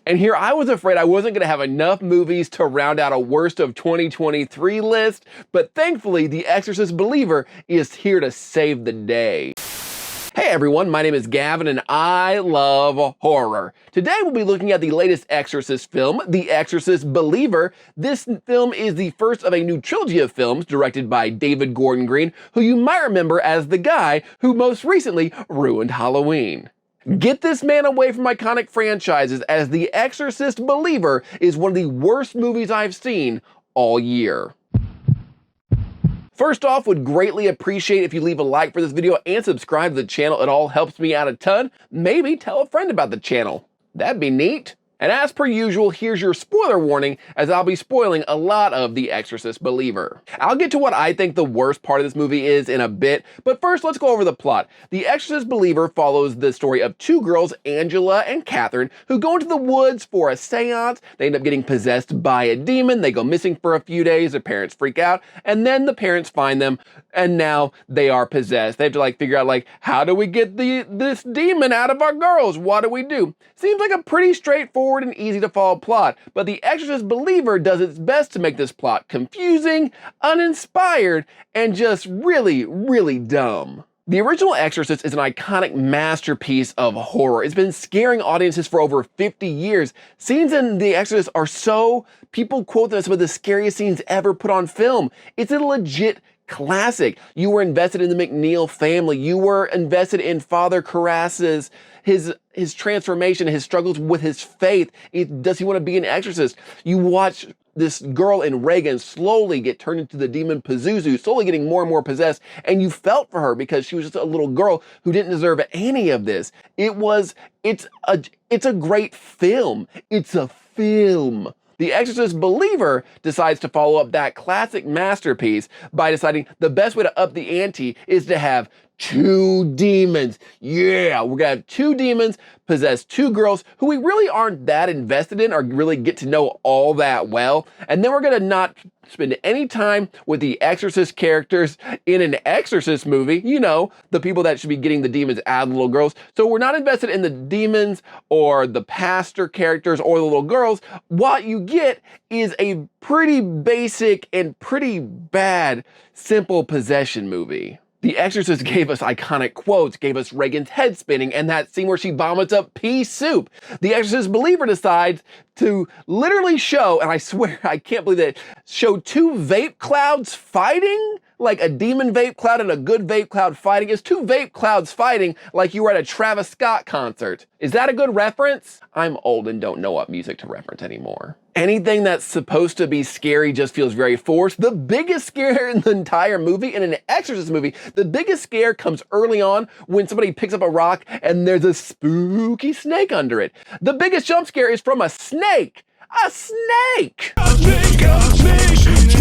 And here I was afraid I wasn't going to have enough movies to round out a worst of 2023 list, but thankfully The Exorcist Believer is here to save the day. Hey everyone, my name is Gavin and I love horror. Today we'll be looking at the latest Exorcist film, The Exorcist Believer. This film is the first of a new trilogy of films directed by David Gordon Green, who you might remember as the guy who most recently ruined Halloween. Get this man away from iconic franchises, as The Exorcist Believer is one of the worst movies I've seen all year. First off, would greatly appreciate if you leave a like for this video and subscribe to the channel. It all helps me out a ton. Maybe tell a friend about the channel. That'd be neat. And as per usual, here's your spoiler warning, as I'll be spoiling a lot of The Exorcist Believer. I'll get to what I think the worst part of this movie is in a bit, but first let's go over the plot. The Exorcist Believer follows the story of two girls, Angela and Catherine, who go into the woods for a seance. They end up getting possessed by a demon. They go missing for a few days. Their parents freak out, and then the parents find them, and now they are possessed. They have to figure out how do we get this demon out of our girls? What do we do? Seems like a pretty straightforward and easy to follow plot, but The Exorcist Believer does its best to make this plot confusing, uninspired, and just really, really dumb. The original Exorcist is an iconic masterpiece of horror. It's been scaring audiences for over 50 years. Scenes in The Exorcist are people quote them as some of the scariest scenes ever put on film. It's a legit classic. You were invested in the McNeil family. You were invested in Father Karras's his transformation, his struggles with his faith. Does he want to be an exorcist? You watch this girl in Reagan slowly get turned into the demon Pazuzu, slowly getting more and more possessed, and you felt for her because she was just a little girl who didn't deserve any of this. It's a great film. It's a film. The Exorcist Believer decides to follow up that classic masterpiece by deciding the best way to up the ante is to have two demons. Yeah, we're gonna have two demons possess two girls who we really aren't that invested in or really get to know all that well. And then we're gonna not spend any time with the Exorcist characters in an Exorcist movie. You know, the people that should be getting the demons out of the little girls. So we're not invested in the demons or the pastor characters or the little girls. What you get is a pretty basic and pretty bad simple possession movie. The Exorcist gave us iconic quotes, gave us Reagan's head spinning, and that scene where she vomits up pea soup. The Exorcist Believer decides to literally show, and I swear, I can't believe that, show two vape clouds fighting? Like a demon vape cloud and a good vape cloud fighting. It's two vape clouds fighting like you were at a Travis Scott concert. Is that a good reference? I'm old and don't know what music to reference anymore. Anything that's supposed to be scary just feels very forced. The biggest scare in the entire movie, in an Exorcist movie, the biggest scare comes early on when somebody picks up a rock and there's a spooky snake under it. The biggest jump scare is from a snake. A snake!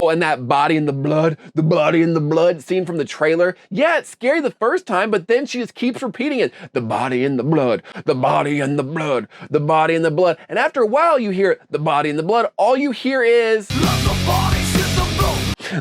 Oh, and that body in the blood scene from the trailer. Yeah, it's scary the first time, but then she just keeps repeating it. The body in the blood, the body in the blood, the body in the blood. And after a while you hear the body in the blood, all you hear is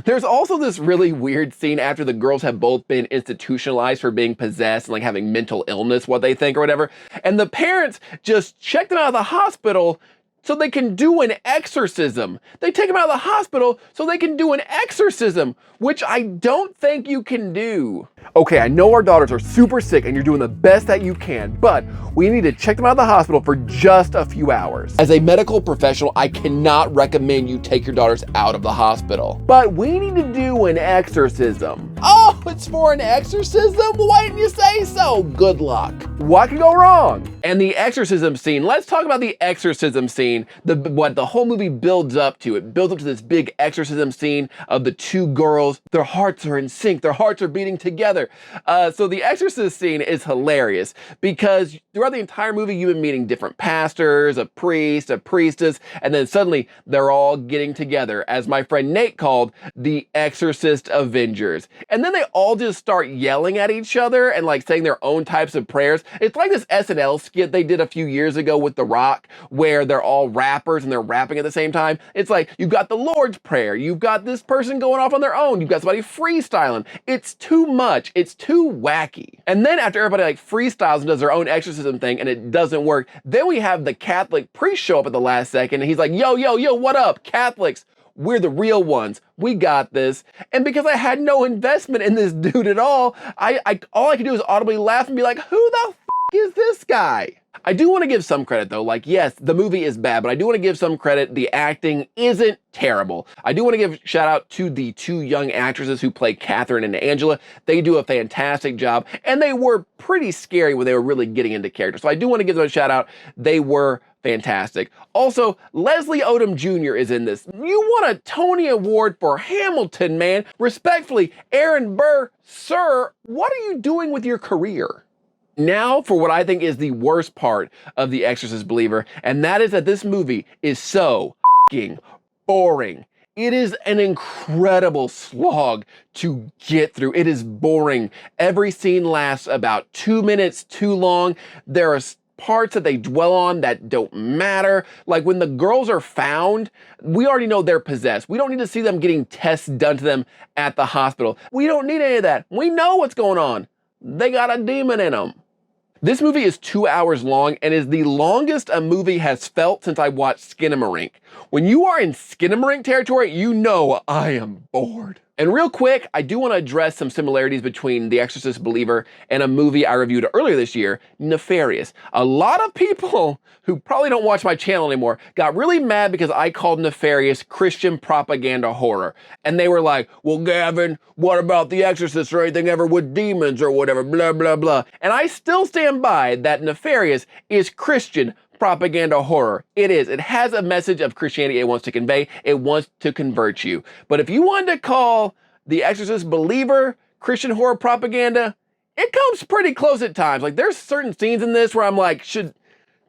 There's also this really weird scene after the girls have both been institutionalized for being possessed and having mental illness, what they think or whatever. And the parents just check them out of the hospital so they can do an exorcism. They take them out of the hospital so they can do an exorcism, which I don't think you can do. Okay, I know our daughters are super sick and you're doing the best that you can, but we need to check them out of the hospital for just a few hours. As a medical professional, I cannot recommend you take your daughters out of the hospital. But we need to do an exorcism. Oh, it's for an exorcism? Why didn't you say so? Good luck. What could go wrong? And the exorcism scene, let's talk about the exorcism scene, what the whole movie builds up to. It builds up to this big exorcism scene of the two girls. Their hearts are in sync. Their hearts are beating together. So the exorcist scene is hilarious because throughout the entire movie, you've been meeting different pastors, a priest, a priestess, and then suddenly they're all getting together, as my friend Nate called the Exorcist Avengers. And then they all just start yelling at each other and like saying their own types of prayers. It's like this SNL skit they did a few years ago with The Rock, where they're all rappers and they're rapping at the same time. It's like, you've got the Lord's Prayer, you've got this person going off on their own, you've got somebody freestyling. It's too much, it's too wacky. And then after everybody like freestyles and does their own exorcism thing and it doesn't work, then we have the Catholic priest show up at the last second and he's like, yo, what up, Catholics? We're the real ones. We got this. And because I had no investment in this dude at all, all I could do is audibly laugh and be like, who the is this guy? I do want to give some credit though. Like, yes, the movie is bad, but I do want to give some credit. The acting isn't terrible. I do want to give shout out to the two young actresses who play Catherine and Angela. They do a fantastic job, and they were pretty scary when they were really getting into character. So I do want to give them a shout out. They were fantastic. Also, Leslie Odom Jr. is in this. You won a Tony Award for Hamilton, man. Respectfully, Aaron Burr, sir, what are you doing with your career? Now for what I think is the worst part of The Exorcist Believer, and that is that this movie is so f***ing boring. It is an incredible slog to get through. It is boring. Every scene lasts about 2 minutes too long. There are parts that they dwell on that don't matter. Like when the girls are found, we already know they're possessed. We don't need to see them getting tests done to them at the hospital. We don't need any of that. We know what's going on. They got a demon in them. This movie is 2 hours long and is the longest a movie has felt since I watched Skinamarink. When you are in Skinamarink territory, you know I am bored. And real quick, I do want to address some similarities between The Exorcist Believer and a movie I reviewed earlier this year, Nefarious. A lot of people who probably don't watch my channel anymore got really mad because I called Nefarious Christian propaganda horror. And they were like, well, Gavin, what about The Exorcist or anything ever with demons or whatever, blah, blah, blah. And I still stand by that Nefarious is Christian propaganda horror. It is. It has a message of Christianity it wants to convey. It wants to convert you. But if you wanted to call The Exorcist Believer Christian horror propaganda, it comes pretty close at times. Like there's certain scenes in this where I'm like,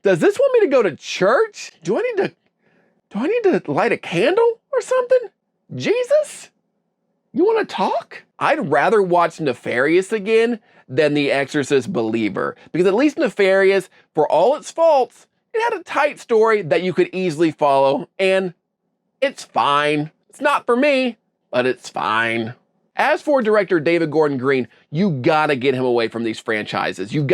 does this want me to go to church? Do I need to light a candle or something? Jesus? You want to talk? I'd rather watch Nefarious again than The Exorcist Believer, because at least Nefarious, for all its faults, it had a tight story that you could easily follow, and it's fine. It's not for me, but it's fine. As for director David Gordon Green, you gotta get him away from these franchises. You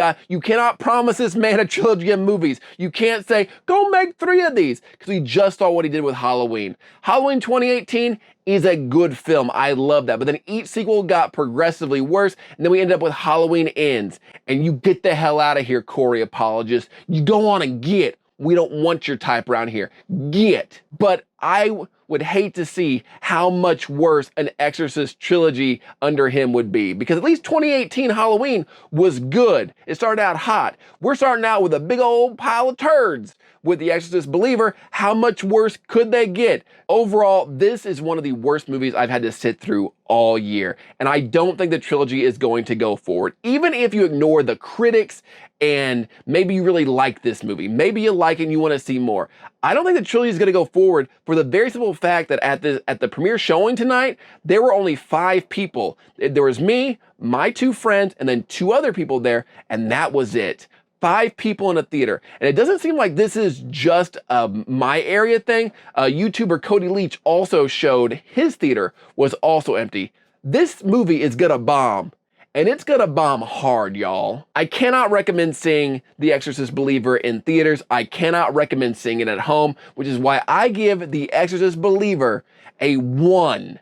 cannot promise this man a trilogy of movies. You can't say, go make 3 of these, because we just saw what he did with Halloween. Halloween 2018 is a good film. I love that. But then each sequel got progressively worse, and then we ended up with Halloween Ends. And you get the hell out of here, Corey apologists. You don't want to get. We don't want your type around here. Get. But I would hate to see how much worse an Exorcist trilogy under him would be, because at least 2018 Halloween was good. It started out hot. We're starting out with a big old pile of turds with The Exorcist Believer. How much worse could they get? Overall, this is one of the worst movies I've had to sit through all year, and I don't think the trilogy is going to go forward. Even if you ignore the critics and maybe you really like this movie, maybe you like it and you want to see more, I don't think the trilogy is going to go forward for the very simple fact that at the premiere showing tonight, there were only 5 people. There was me, my 2 friends, and then 2 other people there, and that was it. 5 people in a theater. And it doesn't seem like this is just a my area thing. YouTuber Cody Leach also showed his theater was also empty. This movie is gonna bomb. And it's gonna bomb hard, y'all. I cannot recommend seeing The Exorcist Believer in theaters. I cannot recommend seeing it at home, which is why I give The Exorcist Believer a 1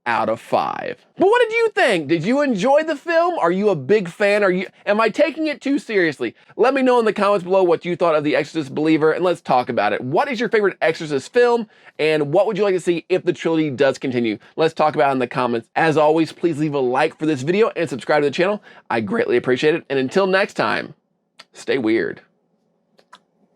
out of 5. But what did you think? Did you enjoy the film? Are you a big fan? Am I taking it too seriously? Let me know in the comments below what you thought of The Exorcist Believer, and let's talk about it. What is your favorite Exorcist film, and what would you like to see if the trilogy does continue? Let's talk about it in the comments. As always, please leave a like for this video and subscribe to the channel. I greatly appreciate it, and until next time, stay weird.